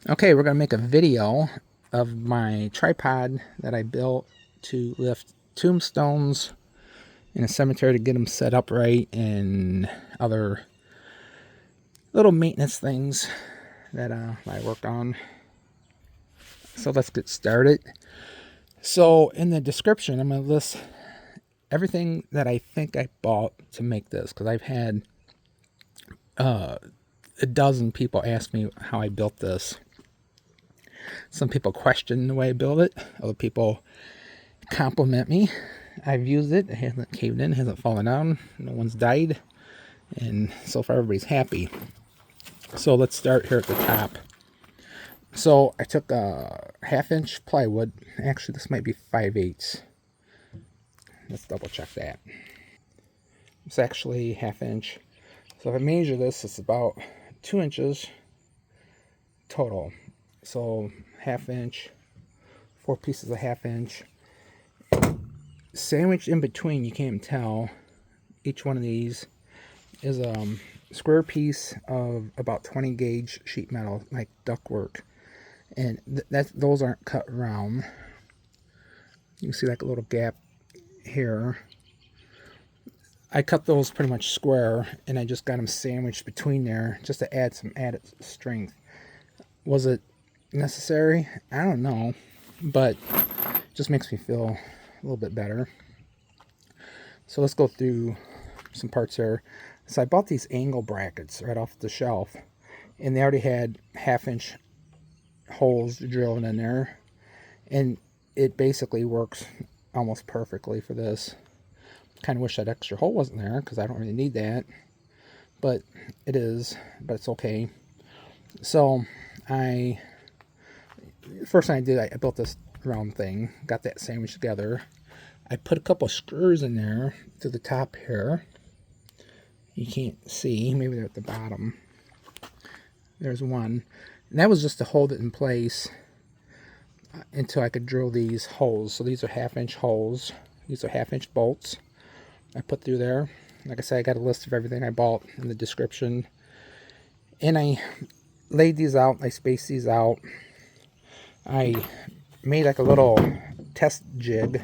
Okay, we're going to make a video of my tripod that I built to lift tombstones in a cemetery to get them set up right, and other little maintenance things that I worked on. So let's get started. So in the description, I'm going to list everything that I think I bought to make this, because I've had a dozen people ask me how I built this. Some people question the way I build it. Other people compliment me. I've used it. It hasn't caved in, hasn't fallen down. No one's died. And so far everybody's happy. So let's start here at the top. So I took a 1/2-inch plywood. Actually, this might be 5/8. Let's double check that. It's actually 1/2 inch. So if I measure this, it's about 2 inches total. So 1/2 inch, 4 pieces of 1/2 inch. Sandwiched in between, you can't tell, each one of these is a square piece of about 20 gauge sheet metal, like ductwork. And those aren't cut round. You can see like a little gap here. I cut those pretty much square, and I just got them sandwiched between there just to add some added strength. Was it necessary? I don't know, but it just makes me feel a little bit better. So let's go through some parts here. So I bought these angle brackets right off the shelf, and they already had 1/2 inch holes drilled in there, and it basically works almost perfectly for this. Kind of wish that extra hole wasn't there, because I don't really need that, but it is, but it's okay. So first thing I did, I built this round thing, got that sandwiched together. I put a couple of screws in there to the top here. You can't see, maybe they're at the bottom. There's one, and that was just to hold it in place until I could drill these holes. So these are 1/2 inch holes. These are 1/2 inch bolts I put through there. Like I said, I got a list of everything I bought in the description, and I laid these out. I spaced these out. I made like a little test jig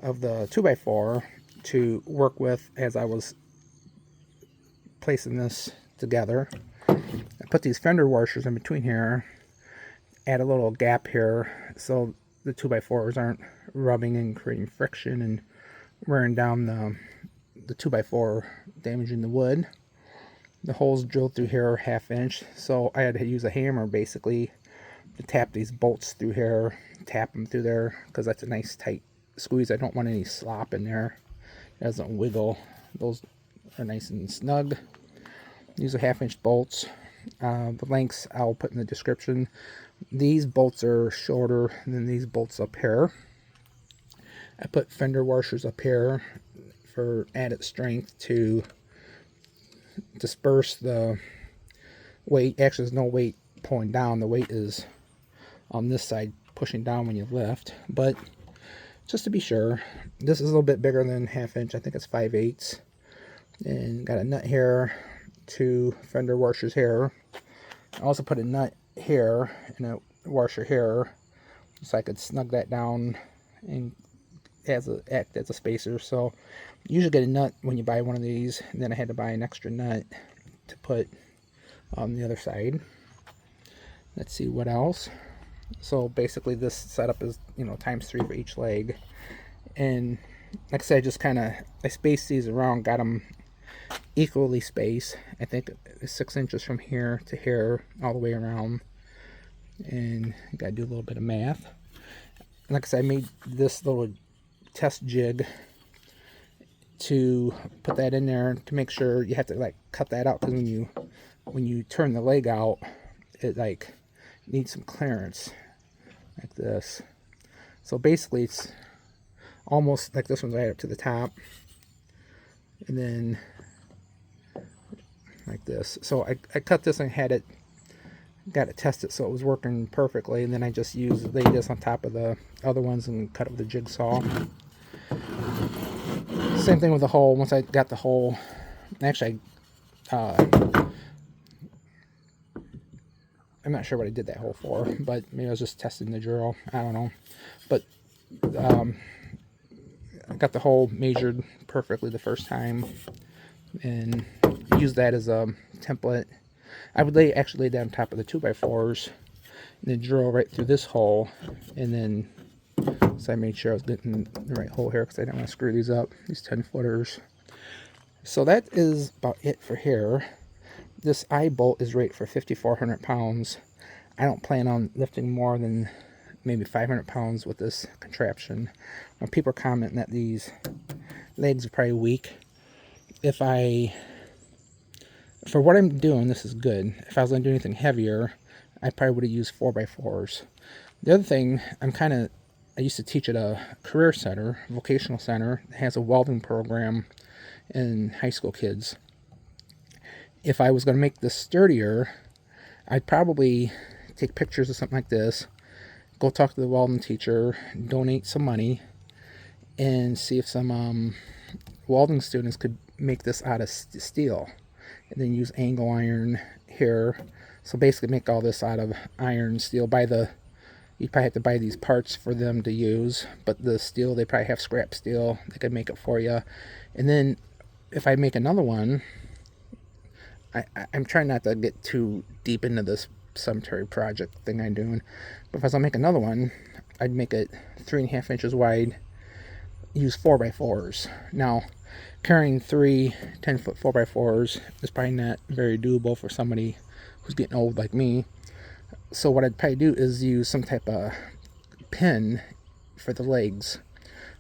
of the 2x4 to work with as I was placing this together. I put these fender washers in between here, add a little gap here so the 2x4s aren't rubbing and creating friction and wearing down the 2x4, damaging the wood. The holes drilled through here are 1/2 inch, so I had to use a hammer basically to tap these bolts through here, tap them through there, because that's a nice tight squeeze. I don't want any slop in there. It doesn't wiggle. Those are nice and snug. These are 1/2 inch bolts. The lengths I'll put in the description. These bolts are shorter than these bolts up here. I put fender washers up here for added strength to disperse the weight. Actually, there's no weight pulling down. The weight is on this side pushing down when you lift. But just to be sure, this is a little bit bigger than 1/2 inch. I think it's 5/8. And got a nut here, 2 fender washers here. I also put a nut here and a washer here, so I could snug that down and act as a spacer. So you usually get a nut when you buy one of these, and then I had to buy an extra nut to put on the other side. Let's see what else. So basically this setup is, ×3 for each leg. And like I said, I spaced these around, got them equally spaced. I think it's 6 inches from here to here, all the way around. And I gotta do a little bit of math. And like I said, I made this little test jig to put that in there to make sure. You have to like cut that out, because when you turn the leg out, it like needs some clearance like this. So basically it's almost like this one's right up to the top, and then like this. So I cut this and got it tested so it was working perfectly, and then I just laid this on top of the other ones and cut it with a jigsaw. Same thing with the hole. Once I got the hole, actually I'm not sure what I did that hole for, but maybe I was just testing the drill. I don't know. But I got the hole measured perfectly the first time and use that as a template. I would actually lay down on top of the 2x4s and then drill right through this hole, and then so I made sure I was getting the right hole here because I didn't want to screw these up, these 10-footers. So that is about it for here. This eye bolt is rated for 5,400 pounds. I don't plan on lifting more than maybe 500 pounds with this contraption. Now, people are commenting that these legs are probably weak. For what I'm doing, this is good. If I was going to do anything heavier, I probably would have used 4x4s. The other thing, I used to teach at a career center, vocational center, that has a welding program in high school kids. If I was going to make this sturdier, I'd probably take pictures of something like this, go talk to the welding teacher, donate some money, and see if some welding students could make this out of steel, and then use angle iron here. So basically make all this out of iron steel. You'd probably have to buy these parts for them to use, but the steel, they probably have scrap steel. They could make it for you. And then if I make another one, I'm trying not to get too deep into this cemetery project thing I'm doing, but if I was gonna make another one, I'd make it 3.5 inches wide, use 4x4s. Now, carrying 3 10-foot 4x4s is probably not very doable for somebody who's getting old like me. So what I'd probably do is use some type of pin for the legs.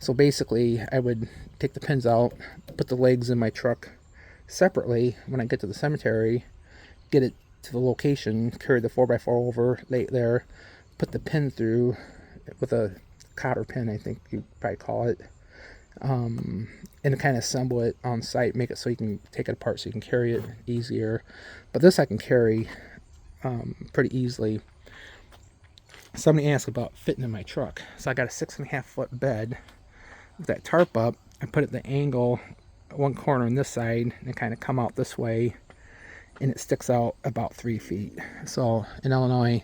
So basically, I would take the pins out, put the legs in my truck separately. When I get to the cemetery, get it to the location, carry the 4x4 over, lay it there, put the pin through with a cotter pin, I think you'd probably call it, and kind of assemble it on site, make it so you can take it apart so you can carry it easier. But this I can carry pretty easily. Somebody asked about fitting in my truck. So I got a 6.5-foot bed with that tarp up. I put it at the angle, one corner on this side, and kind of come out this way, and it sticks out about 3 feet. So in Illinois,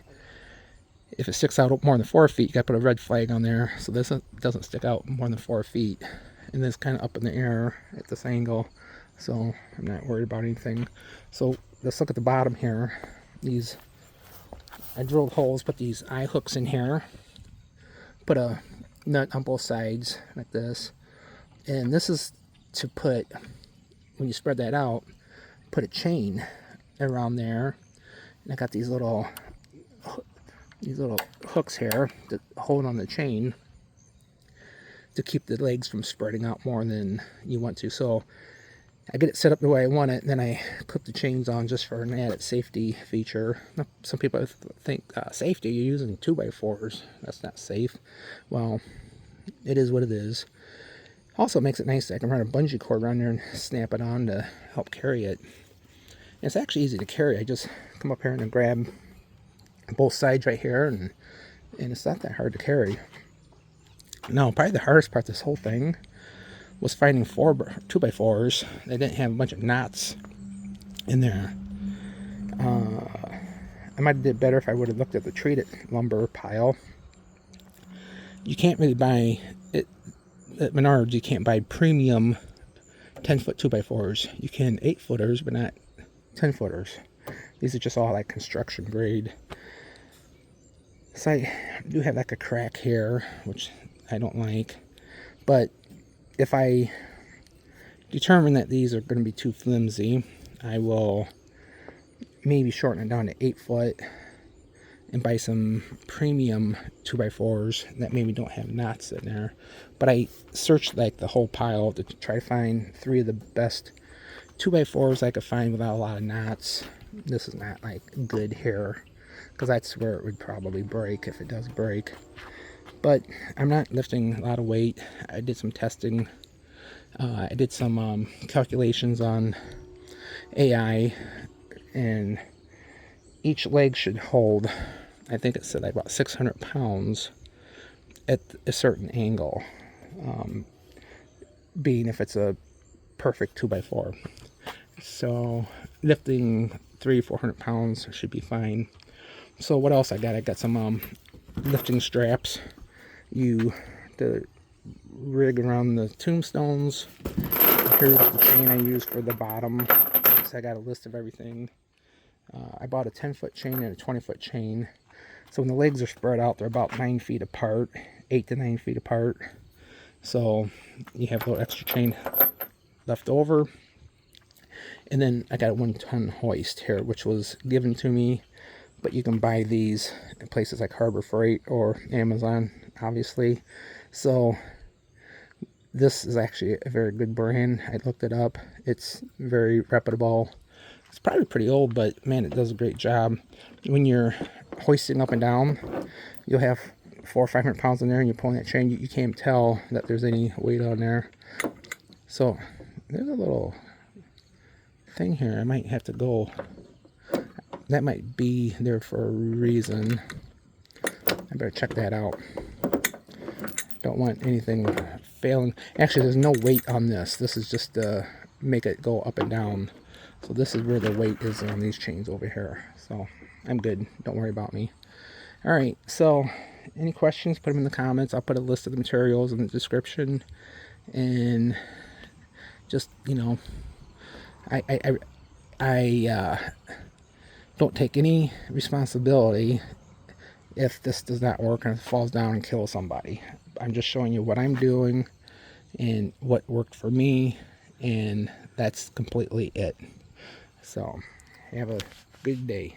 if it sticks out more than 4 feet, you got to put a red flag on there. So this doesn't stick out more than 4 feet. And then it's kind of up in the air at this angle. So I'm not worried about anything. So let's look at the bottom here. I drilled holes, put these eye hooks in here, put a nut on both sides like this. And this is to put, when you spread that out, put a chain around there. And I got these little hooks here to hold on the chain to keep the legs from spreading out more than you want to. So I get it set up the way I want it, and then I clip the chains on just for an added safety feature. Some people think, safety, you're using 2x4s. That's not safe. Well, it is what it is. Also, it makes it nice that I can run a bungee cord around there and snap it on to help carry it. And it's actually easy to carry. I just come up here and grab both sides right here, and it's not that hard to carry. Now, probably the hardest part of this whole thing was finding 2x4s. They didn't have a bunch of knots in there. I might have did better if I would have looked at the treated lumber pile. You can't really buy it at Menards. You can't buy premium 10-foot 2x4s. You can 8-footers, but not 10-footers. These are just all like construction grade. So I do have like a crack here, which I don't like. But if I determine that these are going to be too flimsy, I will maybe shorten it down to 8-foot and buy some premium 2x4s that maybe don't have knots in there. But I searched like the whole pile to try to find 3 of the best 2x4s I could find without a lot of knots. This is not like good here, because that's where it would probably break if it does break. But I'm not lifting a lot of weight. I did some testing. I did some calculations on AI, and each leg should hold, I think it said like about 600 pounds at a certain angle, being if it's a perfect 2x4. So lifting 300-400 pounds should be fine. So what else I got? I got some lifting straps. To rig around the Tombstones. Here's the chain I use for the bottom. So I got a list of everything. I bought a 10-foot chain and a 20-foot chain. So when the legs are spread out, they're about 9 feet apart, 8 to 9 feet apart. So you have a little extra chain left over. And then I got a 1-ton hoist here, which was given to me. But you can buy these at places like Harbor Freight or Amazon, obviously. So this is actually a very good brand. I looked it up. It's very reputable. It's probably pretty old, but man, it does a great job. When you're hoisting up and down, you'll have 400 or 500 pounds in there, and you're pulling that chain. You can't tell that there's any weight on there. So there's a little thing here. I might have to go. That might be there for a reason. I better check that out. Don't want anything failing. Actually, there's no weight on this. This is just to make it go up and down. So this is where the weight is on these chains over here. So I'm good. Don't worry about me. All right. So any questions, put them in the comments. I'll put a list of the materials in the description. And just, you know, I don't take any responsibility if this does not work and it falls down and kills somebody. I'm just showing you what I'm doing and what worked for me, and that's completely it. So have a good day.